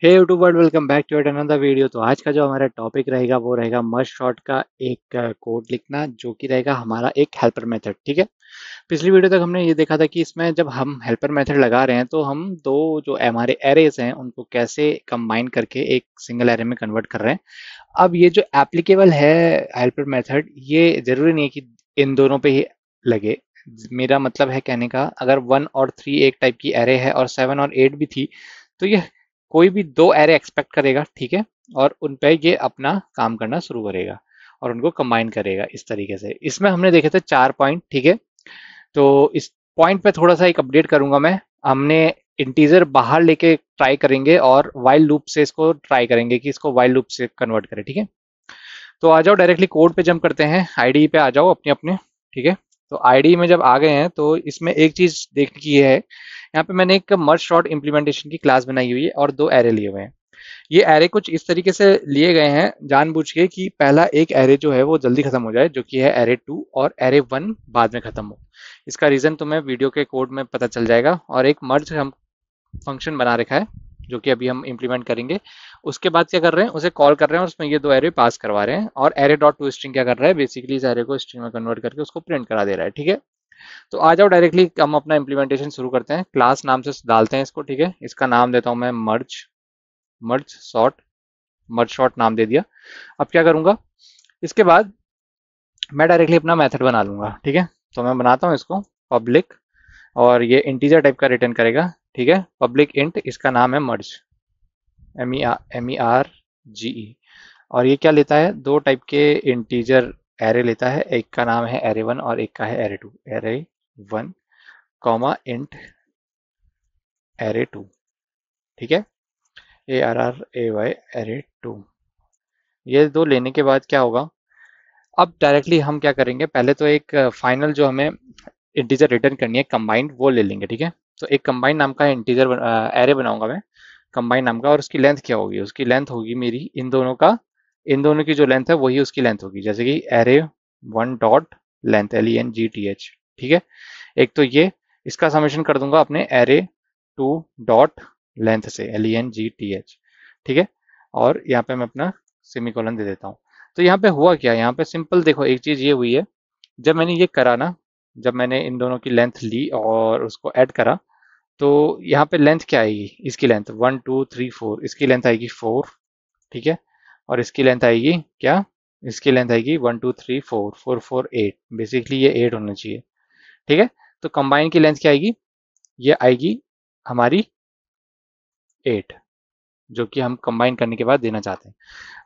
Hey YouTube world, welcome back to another video. तो आज का जो हमारा टॉपिक रहेगा वो रहेगा मस्ट शॉट का एक कोड लिखना, जो कि रहेगा हमारा एक हेल्पर मेथड। ठीक है। पिछली वीडियो तक हमने ये देखा था कि इसमें जब हम हेल्पर मेथड लगा रहे हैं तो हम दो जो हमारे एरेज हैं उनको कैसे कंबाइन करके एक सिंगल एरे में कन्वर्ट कर रहे हैं। अब ये जो एप्लीकेबल है हेल्पर मेथड, ये जरूरी नहीं है कि इन दोनों पे ही लगे। मेरा मतलब है कहने का, अगर 1 और 3 एक टाइप की एरे है और 7 और 8 भी थी, तो ये कोई भी दो एरे एक्सपेक्ट करेगा। ठीक है। और उन पे ये अपना काम करना शुरू करेगा और उनको कंबाइन करेगा इस तरीके से। इसमें हमने देखे थे 4 पॉइंट। ठीक है। तो इस पॉइंट पे थोड़ा सा एक अपडेट करूंगा मैं। हमने इंटीजर बाहर लेके ट्राई करेंगे और वाइल लूप से इसको ट्राई करेंगे कि इसको वाइल लूप से कन्वर्ट करें। ठीक है। तो आ जाओ डायरेक्टली कोड पे जंप करते हैं। आईडी पे आ जाओ अपने अपने। ठीक है। तो आईडी में जब आ गए हैं तो इसमें एक चीज देखने की है, यहाँ पे मैंने एक मर्ज शॉर्ट इम्प्लीमेंटेशन की क्लास बनाई हुई है और दो एरे लिए हुए हैं। ये एरे कुछ इस तरीके से लिए गए हैं जानबूझ के कि पहला एक एरे जो है वो जल्दी खत्म हो जाए, जो कि है एरे 2, और एरे 1 बाद में खत्म हो। इसका रीजन तुम्हें वीडियो के कोड में पता चल जाएगा। और एक मर्ज हम फंक्शन बना रखा है जो कि अभी हम इम्प्लीमेंट करेंगे। उसके बाद क्या कर रहे हैं, उसे कॉल कर रहे हैं और उसमें ये दो एरे पास करवा रहे हैं। और एरे डॉट टू स्ट्रिंग क्या कर रहा है, बेसिकली इस एरे को स्ट्रिंग में कन्वर्ट करके उसको प्रिंट करा दे रहा है। ठीक है। तो आ जाओ डायरेक्टली हम अपना इम्प्लीमेंटेशन शुरू करते हैं। क्लास नाम से डालते हैं इसको। ठीक है। इसका नाम देता हूं मैं मर्ज मर्ज शॉर्ट। मर्ज शॉर्ट नाम दे दिया। अब क्या करूंगा, इसके बाद मैं डायरेक्टली अपना मेथड बना लूंगा। ठीक है। तो मैं बनाता हूँ इसको पब्लिक, और ये इंटीजर टाइप का रिटर्न करेगा। ठीक है। पब्लिक इंट, इसका नाम है मर्ज, MERGE। और ये क्या लेता है, दो टाइप के इंटीजर एरे लेता है। एक का नाम है एरे 1 और एक का है array 2। Array 1 comma int array 2। ठीक है। ARRAY array 2। ये दो लेने के बाद क्या होगा, अब डायरेक्टली हम क्या करेंगे, पहले तो एक फाइनल जो हमें इंटीजर रिटर्न करनी है कंबाइंड, वो ले लेंगे। ठीक है। तो एक कंबाइंड नाम का इंटीजर एरे बनाऊंगा मैं, कंबाइंड नाम का। और उसकी लेंथ क्या होगी, उसकी लेंथ होगी मेरी इन दोनों का, इन दोनों की जो लेंथ है वही उसकी लेंथ होगी। जैसे कि एरे 1 डॉट लेंथ, LENGTH। ठीक है। एक तो ये, इसका समेशन कर दूंगा अपने एरे 2 डॉट लेंथ से, LENGTH। ठीक है। और यहाँ पे मैं अपना सेमीकोलन दे देता हूँ। तो यहाँ पे हुआ क्या, यहाँ पे सिंपल देखो, एक चीज ये हुई है, जब मैंने ये करा ना, जब मैंने इन दोनों की लेंथ ली और उसको ऐड करा, तो यहाँ पे लेंथ क्या आएगी, इसकी लेंथ 1 2 3 4, इसकी लेंथ आएगी 4। ठीक है। और इसकी लेंथ आएगी क्या, इसकी लेंथ आएगी 1 2 3 4 4 4 8। बेसिकली ये 8 होना चाहिए। ठीक है। तो कंबाइन की लेंथ क्या आएगी, ये आएगी हमारी 8, जो कि हम कंबाइन करने के बाद देना चाहते हैं।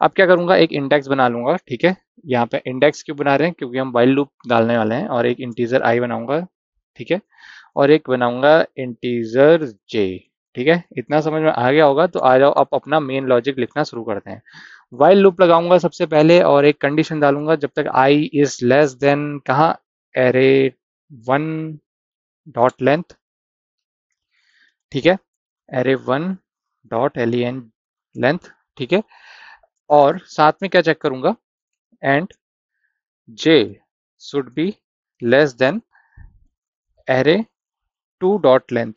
अब क्या करूंगा, एक इंडेक्स बना लूंगा। ठीक है। यहाँ पे इंडेक्स क्यों बना रहे हैं, क्योंकि हम वाइल लूप डालने वाले हैं। और एक इंटीजर आई बनाऊंगा। ठीक है। और एक बनाऊंगा इंटीजर जे। ठीक है। इतना समझ में आ गया होगा। तो आ जाओ अब अपना मेन लॉजिक लिखना शुरू करते हैं। वाइल लूप लगाऊंगा सबसे पहले और एक कंडीशन डालूंगा, जब तक आई इज लेस देन कहाँ, एरे 1 डॉट लेंथ। ठीक है। Array 1 dot len length. ठीक है। और साथ में क्या चेक करूंगा, and j should be less than array 2 dot length.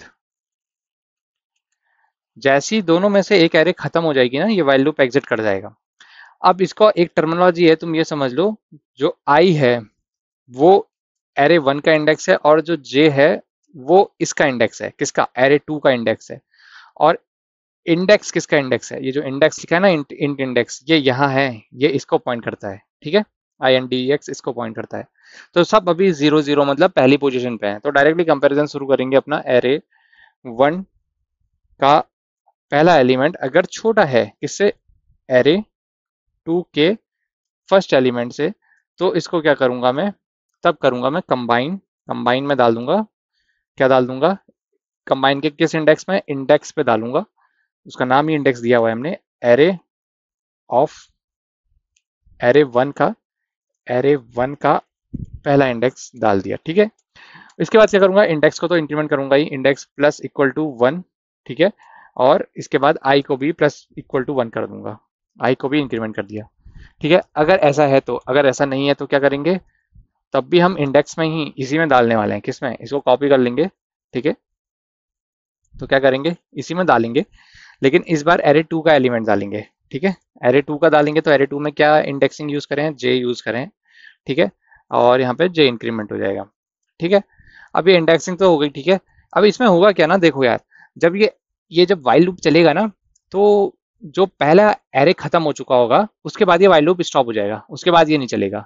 जैसी दोनों में से एक एरे खत्म हो जाएगी ना, ये वाइल लूप एग्जिट कर जाएगा। अब इसको एक टर्मिनोलॉजी है, तुम ये समझ लो, जो आई है वो एरे 1 का इंडेक्स है, और जो जे है वो इसका इंडेक्स है, किसका, एरे 2 का इंडेक्स है। और इंडेक्स किसका इंडेक्स है, ये जो इंडेक्स लिखा है ना, इंट इंडेक्स, ये यहाँ है, ये इसको पॉइंट करता है। ठीक है। INDEX इसको पॉइंट करता है। तो सब अभी 0 0 मतलब पहली पोजीशन पे है। तो डायरेक्टली कंपैरिजन शुरू करेंगे अपना। एरे 1 का पहला एलिमेंट अगर छोटा है किससे, एरे 2 के फर्स्ट एलिमेंट से, तो इसको क्या करूंगा मैं, तब करूंगा मैं कंबाइन। कंबाइन में डाल दूंगा, क्या डाल दूंगा, कंबाइन के किस इंडेक्स में, इंडेक्स पे डालूंगा। उसका नाम ही इंडेक्स दिया हुआ है हमने, एरे ऑफ एरे 1 का पहला इंडेक्स डाल दिया। ठीक है। इसके बाद क्या करूंगा, इंडेक्स को तो इंक्रीमेंट करूंगा ही, इंडेक्स प्लस इक्वल टू 1। ठीक है। और इसके बाद आई को भी प्लस इक्वल टू 1 कर दूंगा, आई को भी इंक्रीमेंट कर दिया। ठीक है। अगर ऐसा है तो, अगर ऐसा नहीं है तो क्या करेंगे, तब भी हम इंडेक्स में ही इसी में डालने वाले हैं, किसमें, इसको कॉपी कर लेंगे। ठीक है। तो क्या करेंगे, इसी में डालेंगे। लेकिन इस बार एरे टू का एलिमेंट डालेंगे। ठीक है, एरे टू का डालेंगे तो एरे टू में क्या इंडेक्सिंग यूज करें, जे यूज करें। ठीक है, और यहाँ पे जे इंक्रीमेंट हो जाएगा। ठीक है, अब ये इंडेक्सिंग तो हो गई। ठीक है, अब इसमें होगा क्या ना, देखो यार, जब ये जब वाइल लूप चलेगा ना, तो जो पहला एरे खत्म हो चुका होगा उसके बाद ये वाइल लूप स्टॉप हो जाएगा, उसके बाद ये नहीं चलेगा।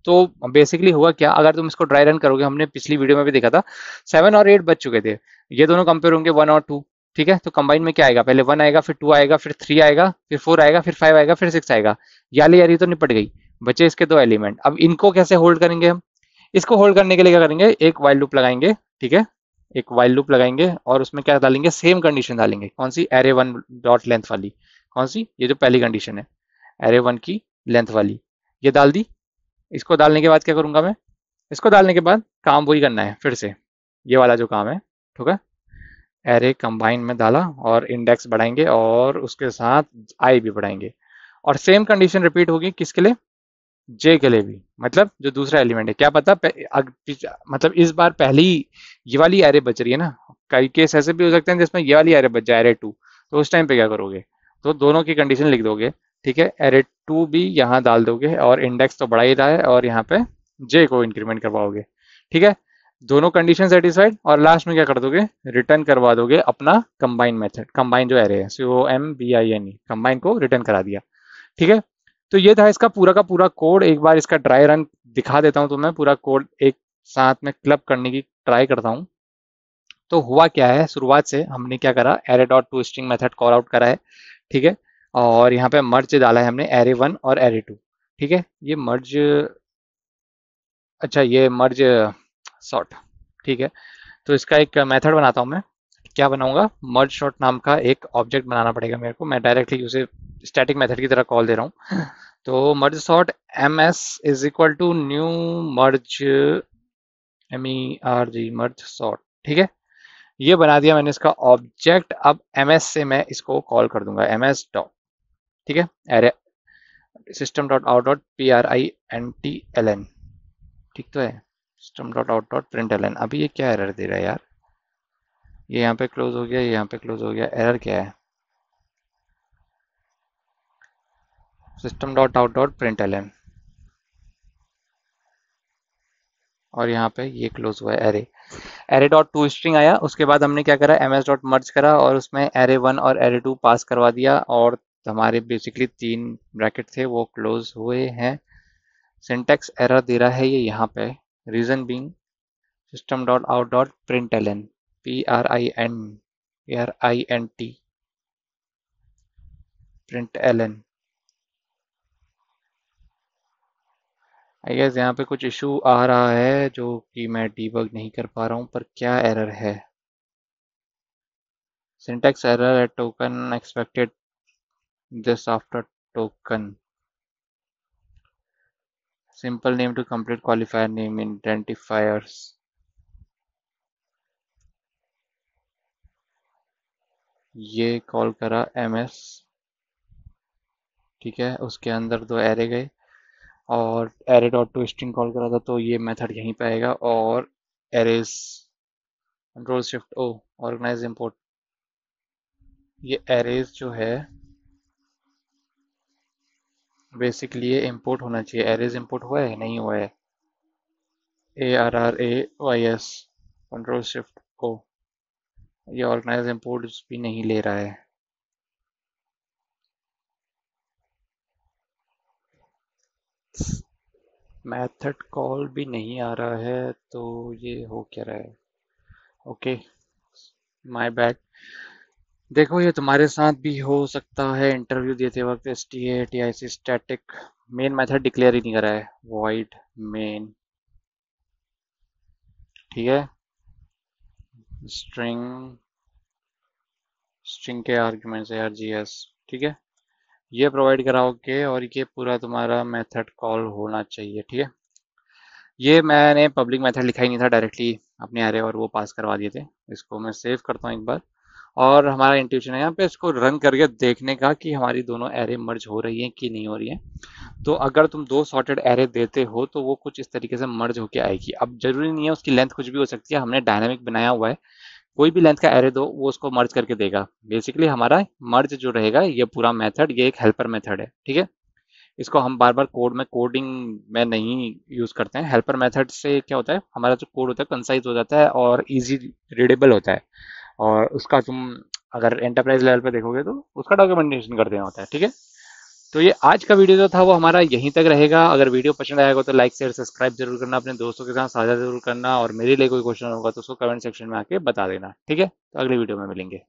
तो बेसिकली हुआ क्या, अगर तुम इसको ड्राई रन करोगे, हमने पिछली वीडियो में भी देखा था, 7 और 8 बच चुके थे, ये दोनों कंपेयर होंगे 1 और 2। ठीक है, तो कंबाइन में क्या आएगा, पहले 1 आएगा, फिर 2 आएगा, फिर 3 आएगा, फिर 4 आएगा, फिर 5 आएगा, फिर 6 आएगा। याली यारी तो निपट गई, बचे इसके दो एलिमेंट। अब इनको कैसे होल्ड करेंगे हम, इसको होल्ड करने के लिए क्या करेंगे, एक वाइल लूप लगाएंगे। ठीक है, एक वाइल लूप लगाएंगे और उसमें क्या डालेंगे, सेम कंडीशन डालेंगे। कौन सी, एरे वन डॉट लेंथ वाली। कौन सी, ये जो पहली कंडीशन है, एरे वन की लेंथ वाली, ये डाल दी। इसको डालने के बाद क्या करूंगा मैं, इसको डालने के बाद काम वही करना है फिर से, ये वाला जो काम है। ठीक है, एरे कंबाइन में डाला और इंडेक्स बढ़ाएंगे और उसके साथ आई भी बढ़ाएंगे, और सेम कंडीशन रिपीट होगी किसके लिए, जे के लिए भी। मतलब जो दूसरा एलिमेंट है, क्या पता मतलब इस बार पहली ये वाली एरे बच रही है ना, कई केस ऐसे भी हो सकते हैं जिसमें ये वाली एरे बच जाए, एरे टू, तो उस टाइम पे क्या करोगे, तो दोनों की कंडीशन लिख दोगे। ठीक है, एरे टू भी यहाँ डाल दोगे और इंडेक्स तो बढ़ा ही रहा है और यहाँ पे जे को इंक्रीमेंट करवाओगे। ठीक है, दोनों कंडीशन सेटिस्फाइड, और लास्ट में क्या कर दोगे, रिटर्न करवा दोगे अपना कंबाइन मेथड, कंबाइन जो एरे है, COMBINE, कंबाइन को रिटर्न करा दिया। ठीक है, तो ये था इसका पूरा का पूरा कोड। एक बार इसका ड्राई रन दिखा देता हूँ तो मैं पूरा कोड एक साथ में क्लब करने की ट्राई करता हूँ। तो हुआ क्या है, शुरुआत से हमने क्या करा, array dot to string method call out करा है। ठीक है, और यहाँ पे मर्ज डाला है हमने एरे वन और एरे टू। ठीक है, ये मर्ज, अच्छा ये मर्ज सॉर्ट। ठीक है, तो इसका एक मेथड बनाता हूँ मैं। क्या बनाऊंगा, मर्ज शॉर्ट नाम का एक ऑब्जेक्ट बनाना पड़ेगा मेरे को, मैं डायरेक्टली उसे स्टैटिक मेथड की तरह कॉल दे रहा हूँ। तो merge sort ms is equal to new merge, MERG merge sort. ठीक है, ये बना दिया मैंने इसका ऑब्जेक्ट। अब ms से मैं इसको कॉल कर दूंगा, ms डॉट। ठीक है, अरे system dot out dot PRINTLN। ठीक तो है, system dot out dot print. अभी ये क्या एरर दे रहा है यार, ये यहाँ पे क्लोज हो गया, ये यहाँ पे क्लोज हो गया, एरर क्या है, system dot out dot print, और यहाँ पे ये क्लोज हुआ है, array. Array dot to string आया, उसके बाद हमने क्या करा, ms डॉट मर्ज करा और उसमें एरे वन और एरे टू पास करवा दिया, और हमारे बेसिकली 3 ब्रैकेट थे वो क्लोज हुए हैं। सिंटेक्स एरर दे रहा है ये यहाँ पे, reason being system dot out dot println, PRINT println. I guess यहाँ पे कुछ इशू आ रहा है जो कि मैं डीबग नहीं कर पा रहा हूँ, पर क्या एरर है, syntax error at token expected this after token, simple name to complete qualifier name identifiers। ये कॉल करा ms। ठीक है, उसके अंदर दो एरे गए और array dot to string call करा था, तो ये मेथड यहीं पे आएगा, और एरेज कंट्रोल शिफ्ट ओ ऑर्गेनाइज इंपोर्ट, ये एरेज जो है बेसिकली ये इंपोर्ट होना चाहिए। एरेज इंपोर्ट हुआ है, नहीं हुआ है, ARRAYS कंट्रोल शिफ्ट ओ, ये ऑर्गेनाइज इंपोर्ट भी नहीं ले रहा है। मेथड कॉल भी नहीं आ रहा है, तो ये हो क्या रहा है, ओके, माय बैड। देखो ये तुम्हारे साथ भी हो सकता है, इंटरव्यू देते वक्त STATIC static main method declare ही नहीं करा है, वॉइड मेन। ठीक है, स्ट्रिंग, स्ट्रिंग के आर्ग्यूमेंट्स ARGS। ठीक है, ये प्रोवाइड कराओगे और ये पूरा तुम्हारा मेथड कॉल होना चाहिए। ठीक है, ये मैंने पब्लिक मेथड लिखा ही नहीं था, डायरेक्टली अपने एरे और वो पास करवा दिए थे। इसको मैं सेव करता हूँ एक बार, और हमारा इंट्यूशन है यहाँ पे इसको रन करके देखने का कि हमारी दोनों एरे मर्ज हो रही हैं कि नहीं हो रही हैं। तो अगर तुम दो सॉर्टेड एरे देते हो तो वो कुछ इस तरीके से मर्ज होके आएगी। अब जरूरी नहीं है उसकी लेंथ कुछ भी हो सकती है, हमने डायनामिक बनाया हुआ है कोई भी लेंथ का एरे दो वो उसको मर्ज करके देगा। बेसिकली हमारा मर्ज जो रहेगा ये पूरा मेथड ये एक हेल्पर मेथड है, ठीक है। इसको हम बार बार कोडिंग में नहीं यूज करते हैं। हेल्पर मेथड से क्या होता है, हमारा जो कोड होता है कंसाइज हो जाता है और इजी रीडेबल होता है। और उसका तुम अगर एंटरप्राइज लेवल पे देखोगे तो उसका डॉक्यूमेंटेशन कर देना होता है, ठीक है। तो ये आज का वीडियो जो था वो हमारा यहीं तक रहेगा। अगर वीडियो पसंद आएगा तो लाइक शेयर सब्सक्राइब जरूर करना, अपने दोस्तों के साथ साझा जरूर करना, और मेरे लिए कोई क्वेश्चन होगा तो उसको कमेंट सेक्शन में आके बता देना, ठीक है। तो अगली वीडियो में मिलेंगे।